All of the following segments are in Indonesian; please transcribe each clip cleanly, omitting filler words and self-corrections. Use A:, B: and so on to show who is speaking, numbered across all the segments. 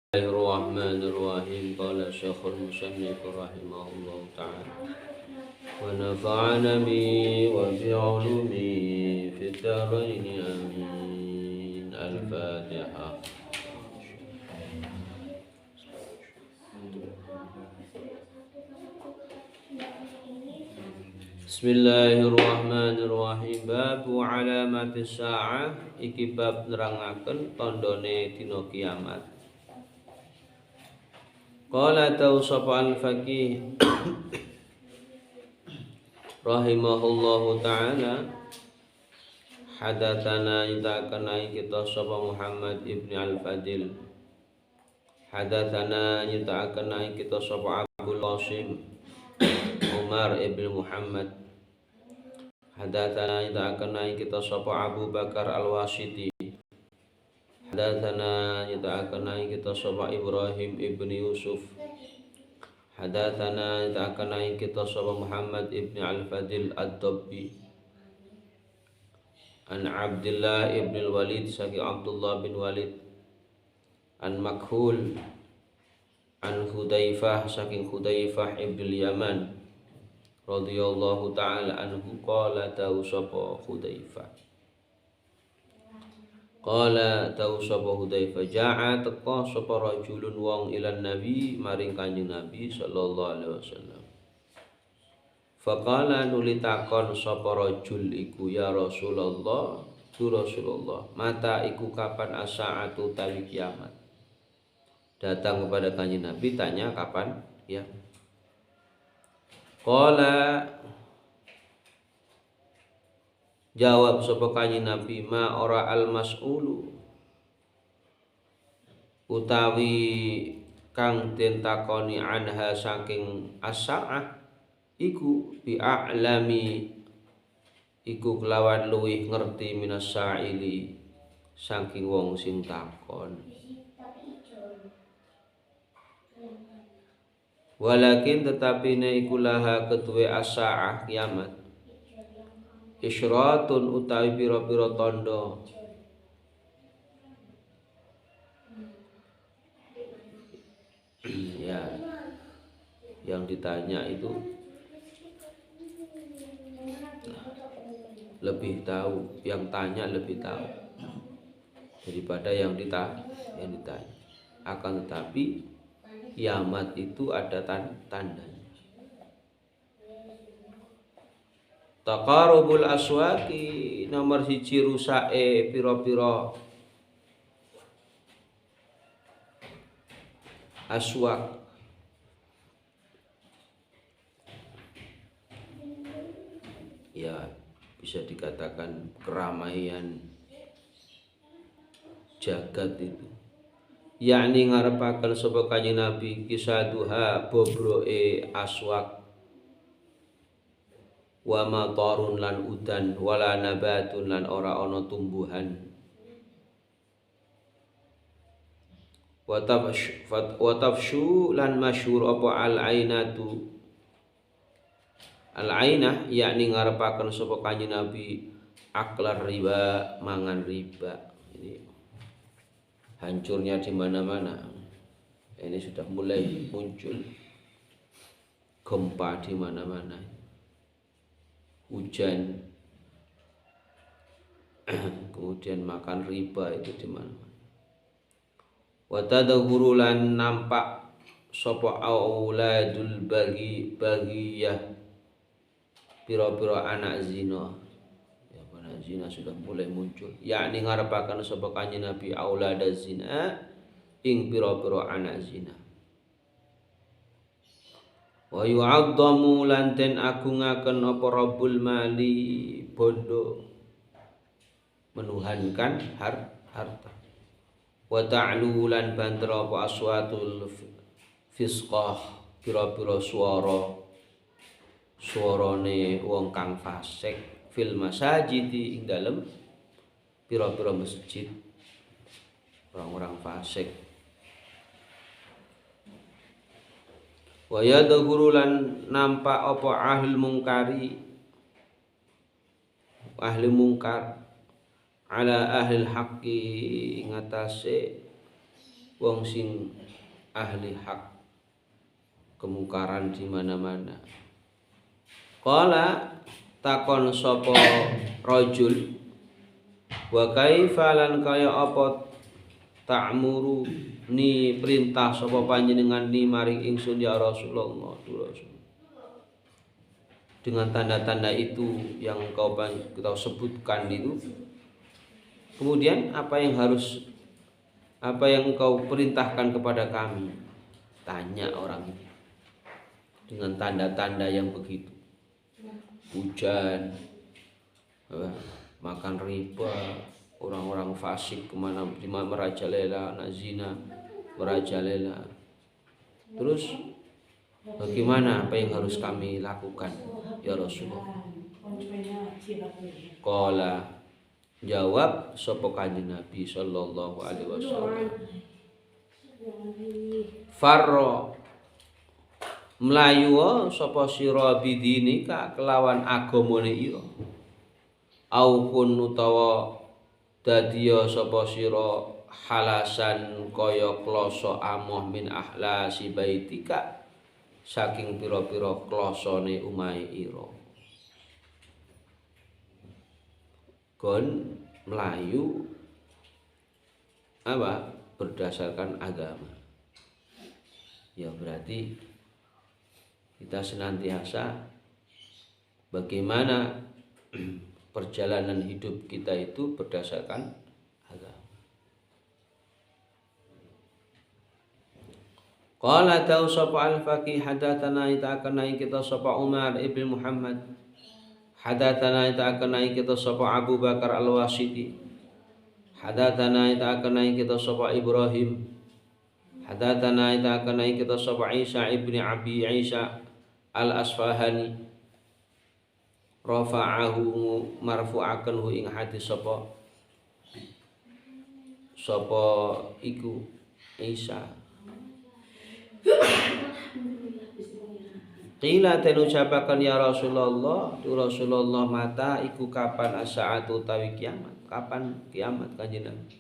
A: Bismillahirrahmanirrahim. Qala Syekhul Musannif rahimahullahu ta'ala wa nafa'ana bi wa bi ulumi fid dharain amin. Al-Fatihah. Bismillahirrahmanirrahim. Babu alamatis sa'ah, iki bab nerangaken tandane dina kiamat. Qala tawsapa al-faqih rahimahullahu ta'ala, hadatsana yuta'akanai kita sapa Muhammad ibn al-Fadil, hadatsana yuta'akanai kita sapa Abul Qasim Umar ibn Muhammad, hadatsana yuta'akanai kita sapa Abu Bakar al-Wasiti, hadatsana yuta'akanai kita sapa Ibrahim ibn Yusuf, hadatsana yuta'akanai kita sapa Muhammad ibn al-Fadil ad-Dabbi, an Abdullah ibn al-Walid saking Abdullah bin Walid, an Makhul an Hudzaifah saking Hudzaifah ibn al-Yaman radhiyallahu ta'ala anhu, qala tahu sapa Hudzaifah, qala tahu sapa Hudzaifah, ja'a teka sapa rajulun wong ilan nabi maring Kanjeng Nabi sallallahu alaihi wasallam. Faqala nuli takon sapa rajul iku, ya Rasulullah, tu Rasulullah, mata iku kapan as-saatu tawi kiamat. Datang kepada Kanjeng Nabi tanya kapan kiamat. Qala jawab sapa Kanjeng Nabi, ma ora al-mas'ulu, utawi kang den takoni anha saking as-sa'ah iku bi'a'lami, iku kelawan luwih ngerti minas sa'ili saking wong sing takon. Walakin tetapi iku laha ketuwe as-sa'ah kiamat isyratun utawi pira-pira tanda, ya, yang ditanya itu lebih tahu, yang tanya lebih tahu daripada yang ditanya. Akan tetapi kiamat itu ada tandanya. Taqarubul aswaqi, nomor siji rusake pira-pira aswaq, ya bisa dikatakan keramaian jagat itu, yakni ngarepaken sapa Kanjeng Nabi kisaduha bobroke aswaq, wa matarun lan udan, wala nabatun lan ora ana tumbuhan, wa tafshu lan masyhur apa al-ainatu, al-ainah yakni ngarepaken sapa Kanjeng Nabi aklar riba, mangan riba. Ini hancurnya di mana-mana. Ini sudah mulai muncul gempa di mana-mana, hujan, kemudian makan riba itu di mana-mana. Wa tadhuru lan nampak sapa auladul bagiyah, pira-pira anak zina. Ya, anak zina sudah mulai muncul, yakni ngarepaken sapa Kanjeng Nabi auladaz zina, ing pira-pira anak zina. Wa yu'adzamu lan den agungaken apa rabbul mali, bondo, menuhankan harta. Wa ta'lu lan banter apa aswatul fisqah, pira-pira suarane wong kang fasik, fil masajidi ing dalem pira-pira masjid, orang-orang fasik. Wa yadhuru lan nampak apa ahli mungkar ala ahli haqqi, ngatasé wong sing ahli hak, kemungkaran di mana-mana. Qala takon sapa rajul, wa kaifa lan kaya apa ta'muru ni perintah sapa panjenengan ni maring ingsun ya Rasulullah. Dengan tanda-tanda itu yang kita sebutkan itu, kemudian apa yang engkau perintahkan kepada kami? Tanya orang ini dengan tanda-tanda yang begitu. Hujan, makan riba, orang-orang fasik kemana merajalela, anak zina merajalela. Terus bagaimana, apa yang harus kami lakukan ya Rasulullah? Qala, jawab sapa kanjeng Nabi sallallahu alaihi wasallam, farro mlayu sapa sira bidinika kelawan agamane ira, au kun utawa dadiya sapa sira halasan kaya kloso amoh min ahlasi baitika saking pira-pira klosone umahe ira. Kon melayu apa? Berdasarkan agama. Ya berarti kita senantiasa bagaimana perjalanan hidup kita itu berdasarkan agama. Qala ta'u sapa al-faqih hadatsana ita'akanai kita sapa Umar ibn Muhammad, hadatsana ita'akanai kita sapa Abu Bakar al-Wasiti, hadatsana ita'akanai kita sapa Ibrahim, hadatsana ita'akanai kita sapa Isa ibn Abi Isa al-Asfahani, rafa'ahu marfu'akan hu ing hadis sapa iku Isa. Qila ten ucapakan ya Rasulullah, tu Rasulullah mata iku kapan as-saatu tawi kiamat, kapan kiamat kanjeng Nabi?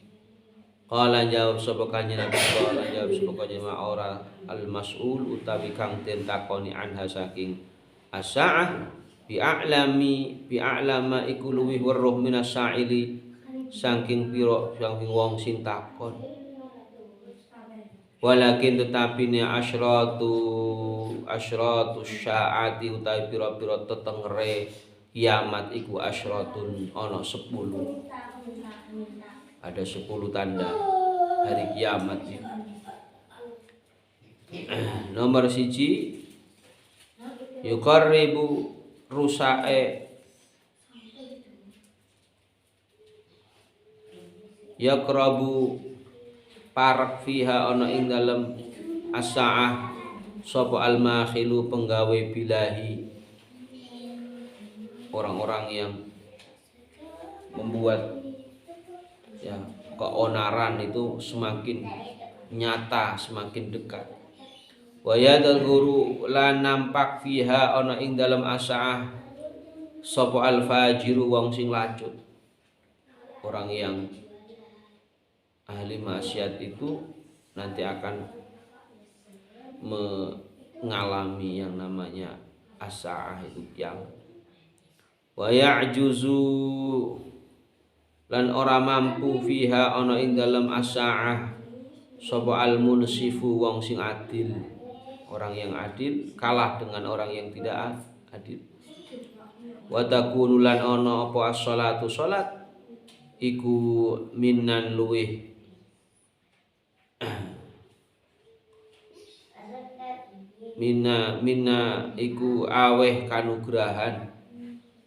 A: Qala jawab sapa kanjeng Nabi, qala jawab sapa kanjeng ora al-mas'ul utawi kang den takoni anha saking as-saah bi'a'lama iku luwih weruh minas sa'ili saking wong sing takon. Walakin tetapi ne asyratu syaati utawi pira-pira tetengere kiamat iku asyratun ana 10. Ada 10 tanda hari kiamat ya. Nomor 1, yuqarribu rusae yaqrabu parak fiha ana ing dalem as-saah sapa al-makhilu penggawe bilahi, orang-orang yang membuat ya keonaran itu semakin nyata, semakin dekat. Wa yadhuru lan nampak fiha ana ing dalem as-saah sapa al-fajiru wong sing lacut, orang yang ahli maksiat itu nanti akan mengalami yang namanya as-saah itu kiamat. Wa ya'juzu lan ora mampu fiha ana ing dalam as-saah sapa al-munsifu wong sing adil, orang yang adil kalah dengan orang yang tidak adil. Wa takunu lan ana apa as-salatu salat iku minan luwih minna iku aweh kanugrahan,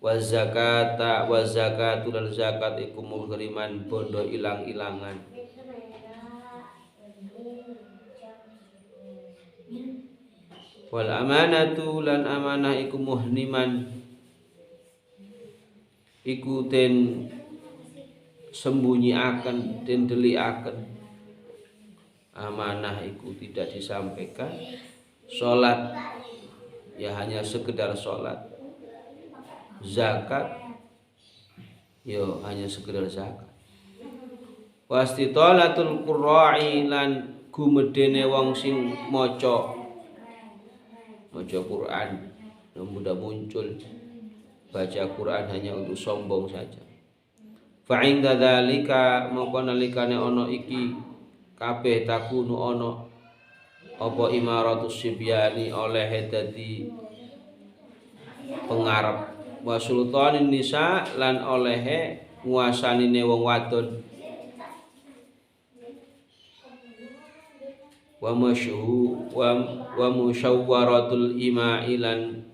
A: wa zakatu lan zakat iku muhriman bondo ilang-ilangan. Wal amanatu lan amanah iku muhniman iku den sembunyiaken, den delikaken. Amanah iku tidak disampaikan. Sholat ya hanya sekedar sholat. Zakat yo hanya sekedar zakat. Wastitalatul qurra'i lan gumedene wong sing maca Quran, mudah muncul baca Quran hanya untuk sombong saja. Fa inda dzalika mongko nalikane ana iki kabeh takunu ana apa imaratus sibyani oleh dadi pengarep wa sultanin nisa lan olehe nguasanine wong wadon wa musyawwaratul imailan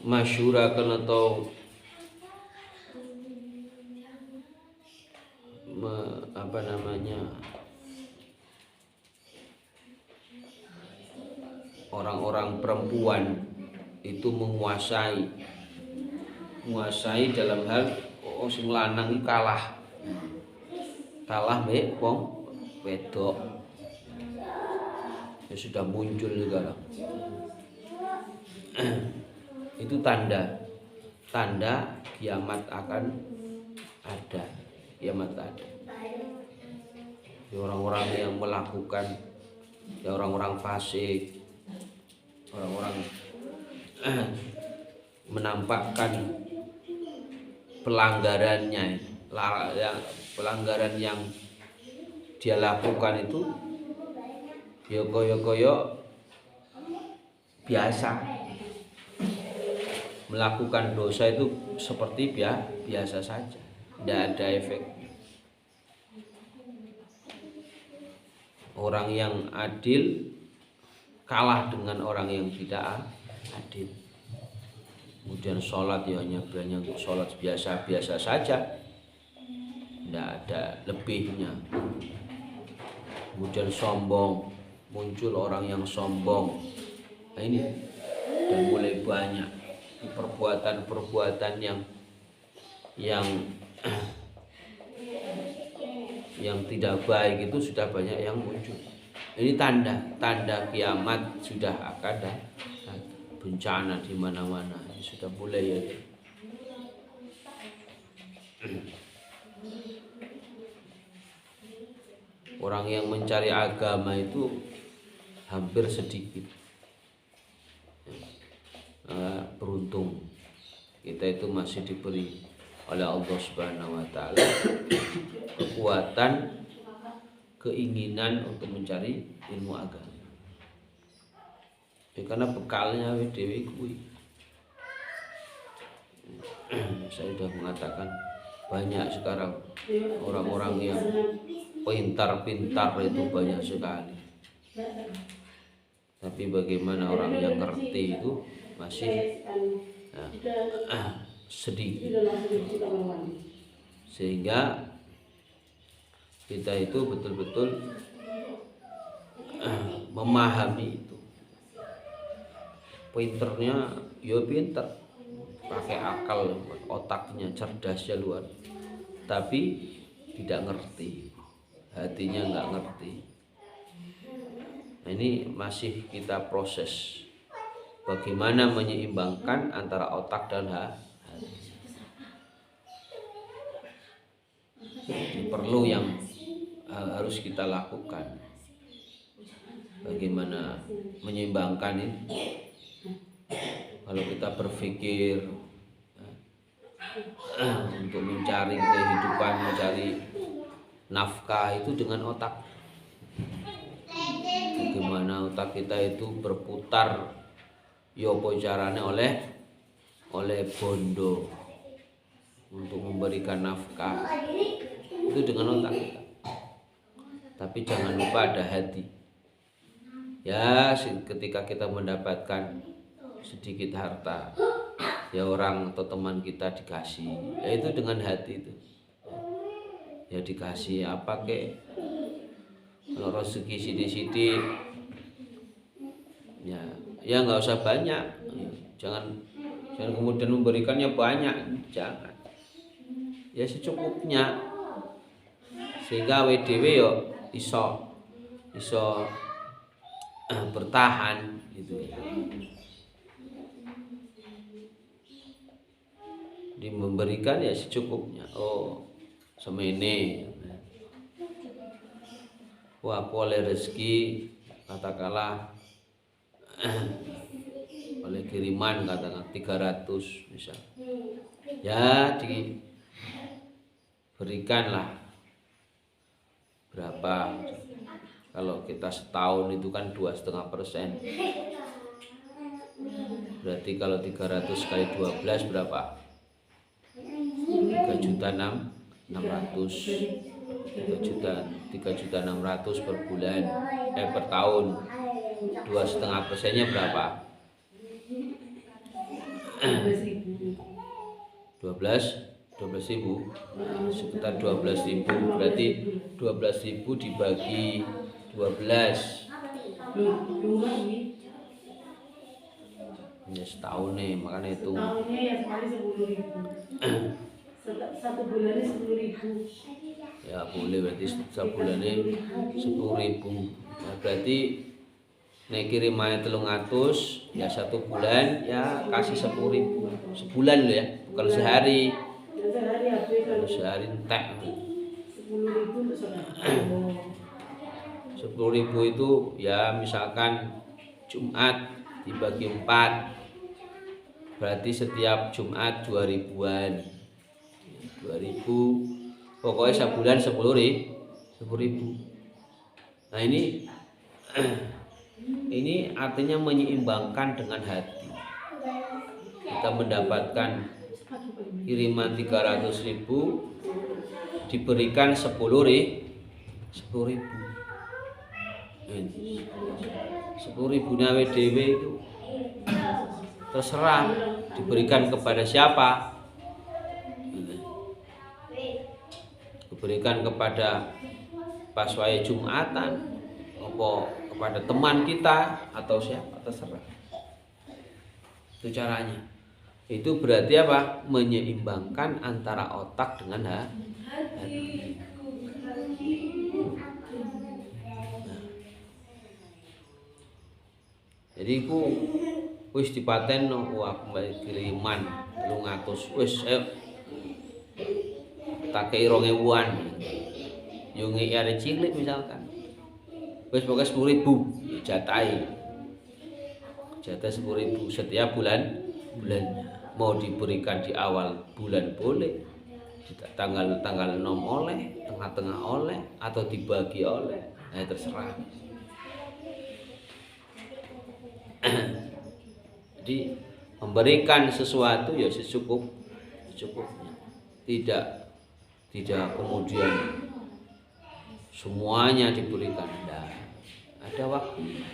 A: masyhurakan atau orang-orang perempuan itu menguasai dalam hal sing lanang kalah mbek wong wedok. Ya sudah muncul juga lah. Itu tanda kiamat akan ada. Kiamat ada. Ya, orang-orang yang melakukan, ya orang-orang fasik, orang-orang menampakkan pelanggaran yang dia lakukan itu ya koyo biasa. Melakukan dosa itu seperti biasa saja, tidak ada efek. Orang yang adil kalah dengan orang yang tidak adil. Kemudian sholat ya hanya untuk sholat biasa saja, tidak ada lebihnya. Kemudian sombong, muncul orang yang sombong. Nah ini dan mulai banyak perbuatan-perbuatan yang tidak baik itu sudah banyak yang muncul. Ini tanda kiamat sudah akan ada. Bencana di mana-mana sudah mulai ya. Orang yang mencari agama itu hampir sedikit. Beruntung kita itu masih diberi oleh Allah Subhanahu wa taala kekuatan, keinginan untuk mencari ilmu agama. Ya, karena bekalnya dewi kuwi. Saya sudah mengatakan banyak sekarang orang-orang yang pintar-pintar itu banyak sekali. Tapi bagaimana orang yang ngerti itu masih sedikit. Sehingga kita itu betul-betul memahami itu. Pinternya ya pinter, pakai akal, otaknya cerdasnya luar, tapi tidak ngerti, hatinya nggak ngerti. Nah, ini masih kita proses bagaimana menyeimbangkan antara otak dan hati. Ini perlu yang harus kita lakukan. Bagaimana menyeimbangkan ini? Kalau kita berpikir untuk mencari kehidupan, mencari nafkah itu dengan otak. Bagaimana otak kita itu berputar yopo carane oleh bondo untuk memberikan nafkah itu dengan otak kita. Tapi jangan lupa ada hati. Ya, ketika kita mendapatkan sedikit harta, ya orang atau teman kita dikasih, ya itu dengan hati itu. Ya dikasih apa kek, kalau rezeki sidik-sidik, ya nggak usah banyak, jangan kemudian memberikannya banyak, jangan. Ya secukupnya, sehingga WDW yo iso bertahan gitu. Memberikan ya secukupnya. Oh, semene. Wah, oleh rezeki katakanlah oleh kiriman katakan 300 misal. Ya diberikanlah berapa, kalau kita setahun itu kan 2,5%, berarti kalau 300 kali 12 berapa? 3.600 per bulan, per tahun. 2,5%-nya berapa? 12.000, sekitar 12.000, berarti 12.000 dibagi 12 ya setahun nih, makanya itu
B: setahunnya ya sekali 10.000. Satu bulannya 10.000.
A: ya boleh, berarti sebulannya 10.000 ya, berarti nek kirimannya 300 ya satu bulan ya kasih 10.000 sebulan loh ya, bukan sehari. Kalau sehari entek
B: 10.000 untuk sedekah.
A: 10.000 itu ya misalkan Jumat dibagi 4, berarti setiap Jumat 2.000-an, 2.000, pokoknya sebulan 10.000. Nah ini artinya menyeimbangkan dengan hati. Kita mendapatkan kiriman 300.000 diberikan 10.000. 10.000 nawe dewe itu terserah diberikan kepada siapa. Diberikan kepada pas wae Jumatan, apa kepada teman kita atau siapa, terserah. Itu caranya. Itu berarti apa? Menyeimbangkan antara otak dengan hati. Jadi ku wis dipaten wah kiriman 300 wis ayo tak kei 2.000-an. Yo ngeki are cilik misalkan. Wis pokoke 10.000 jatahi. Jatah 10.000 setiap bulan. Mau diberikan di awal bulan boleh, di tanggal 6 oleh, tengah-tengah oleh, atau dibagi oleh, terserah. Jadi memberikan sesuatu ya secukupnya, tidak kemudian semuanya diberikan. Ada waktu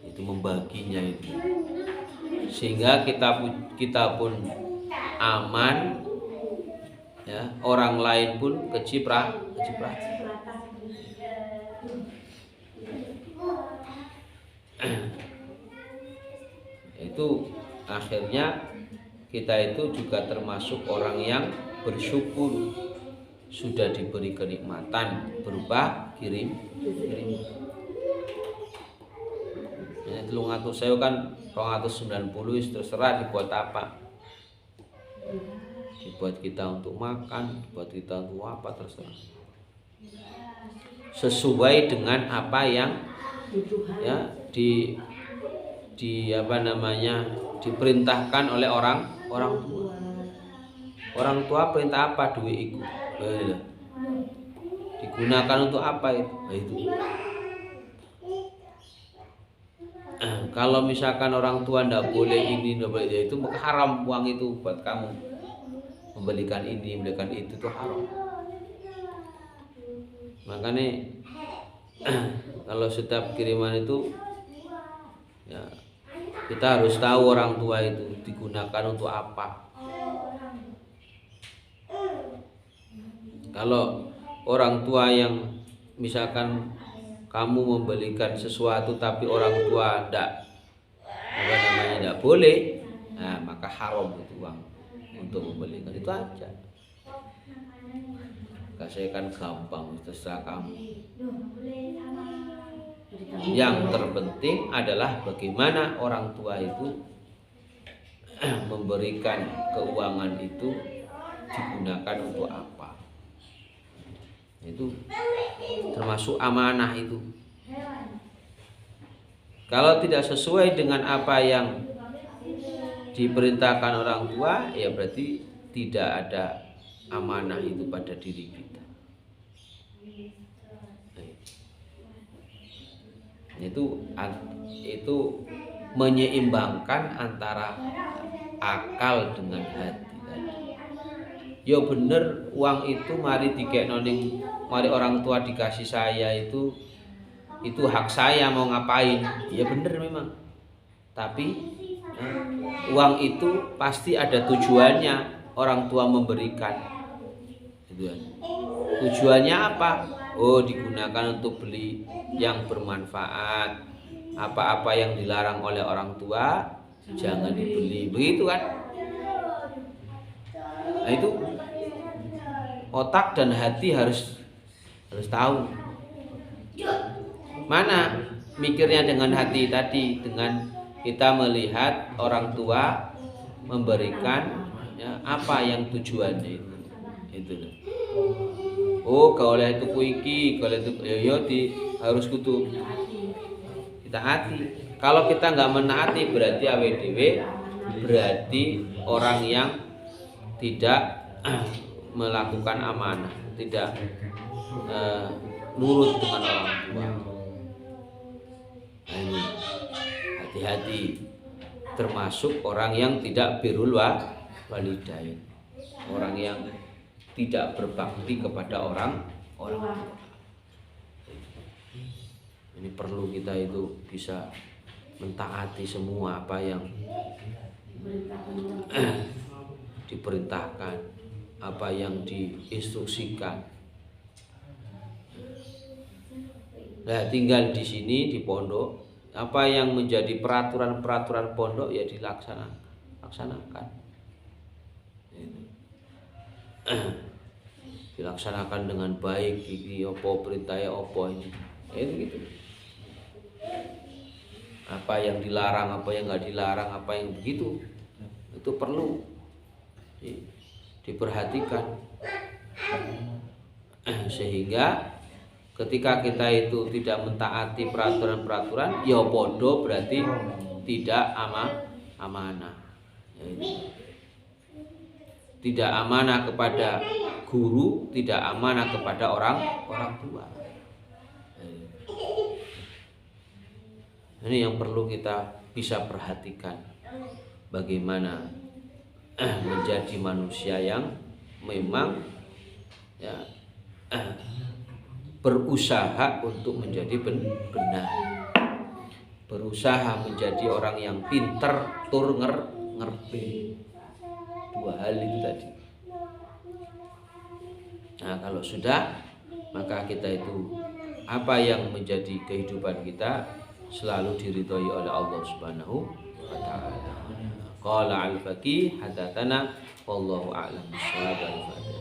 A: itu membaginya itu, sehingga kita pun aman ya, orang lain pun kecipratan. Itu akhirnya kita itu juga termasuk orang yang bersyukur sudah diberi kenikmatan berupa kirim. Ini 300 saya kan 290 terserah dibuat apa, dibuat kita untuk makan, dibuat kita untuk apa, terserah sesuai dengan apa yang ya diperintahkan oleh orang tua. Orang tua perintah apa? Duit itu digunakan untuk apa itu. Kalau misalkan orang tua ndak boleh ini, ndak boleh itu, maka haram uang itu buat kamu. Membelikan ini, membelikan itu tuh haram. Makanya kalau setiap kiriman itu ya kita harus tahu orang tua itu digunakan untuk apa. Kalau orang tua yang misalkan kamu membelikan sesuatu tapi orang tua tidak boleh, nah maka haram itu uang untuk membelikan itu aja. Kasih kan gampang, terserah kamu. Yang terpenting adalah bagaimana orang tua itu memberikan keuangan itu digunakan untuk apa. Itu termasuk amanah itu. Kalau tidak sesuai dengan apa yang diperintahkan orang tua, ya berarti tidak ada amanah itu pada diri kita. Itu menyeimbangkan antara akal dengan hati. Ya bener, uang itu mari dikekno ning mari orang tua dikasih saya itu hak saya mau ngapain. Ya bener memang. Tapi uang itu pasti ada tujuannya orang tua memberikan. Gitu kan. Tujuannya apa? Oh, digunakan untuk beli yang bermanfaat. Apa-apa yang dilarang oleh orang tua jangan dibeli. Begitu kan? Nah, itu otak dan hati harus tahu. Mana mikirnya dengan hati tadi, dengan kita melihat orang tua memberikan ya, apa yang tujuannya itu. Oh, kalau itu kuiki, kalau itu harus kutu kita hati. Kalau kita nggak menaati berarti awdw, berarti orang yang tidak melakukan amanah, tidak nurut dengan orang tua. Nah, ini hati-hati, termasuk orang yang tidak birrul walidain, orang yang tidak berbakti kepada orang tua. Ini perlu kita itu bisa mentaati semua apa yang diperintahkan, apa yang diinstruksikan. Nah, tinggal di sini di pondok, apa yang menjadi peraturan-peraturan pondok ya dilaksanakan. Dilaksanakan dengan baik, iki opo perintahnya opo ini. Itu gitu. Apa yang dilarang, apa yang nggak dilarang, apa yang begitu, itu perlu diperhatikan, sehingga ketika kita itu tidak mentaati peraturan-peraturan, ya bodoh berarti tidak amanah. Tidak amanah kepada guru, tidak amanah kepada orang tua. Ini yang perlu kita bisa perhatikan, bagaimana menjadi manusia yang memang ya berusaha untuk menjadi benar, berusaha menjadi orang yang pinter tur ngerti. Dua hal itu tadi. Nah, kalau sudah, maka kita itu apa yang menjadi kehidupan kita selalu diridhoi oleh Allah Subhanahu wa taala. Qala al-faqih hadatsana wallahu a'lam bissawab.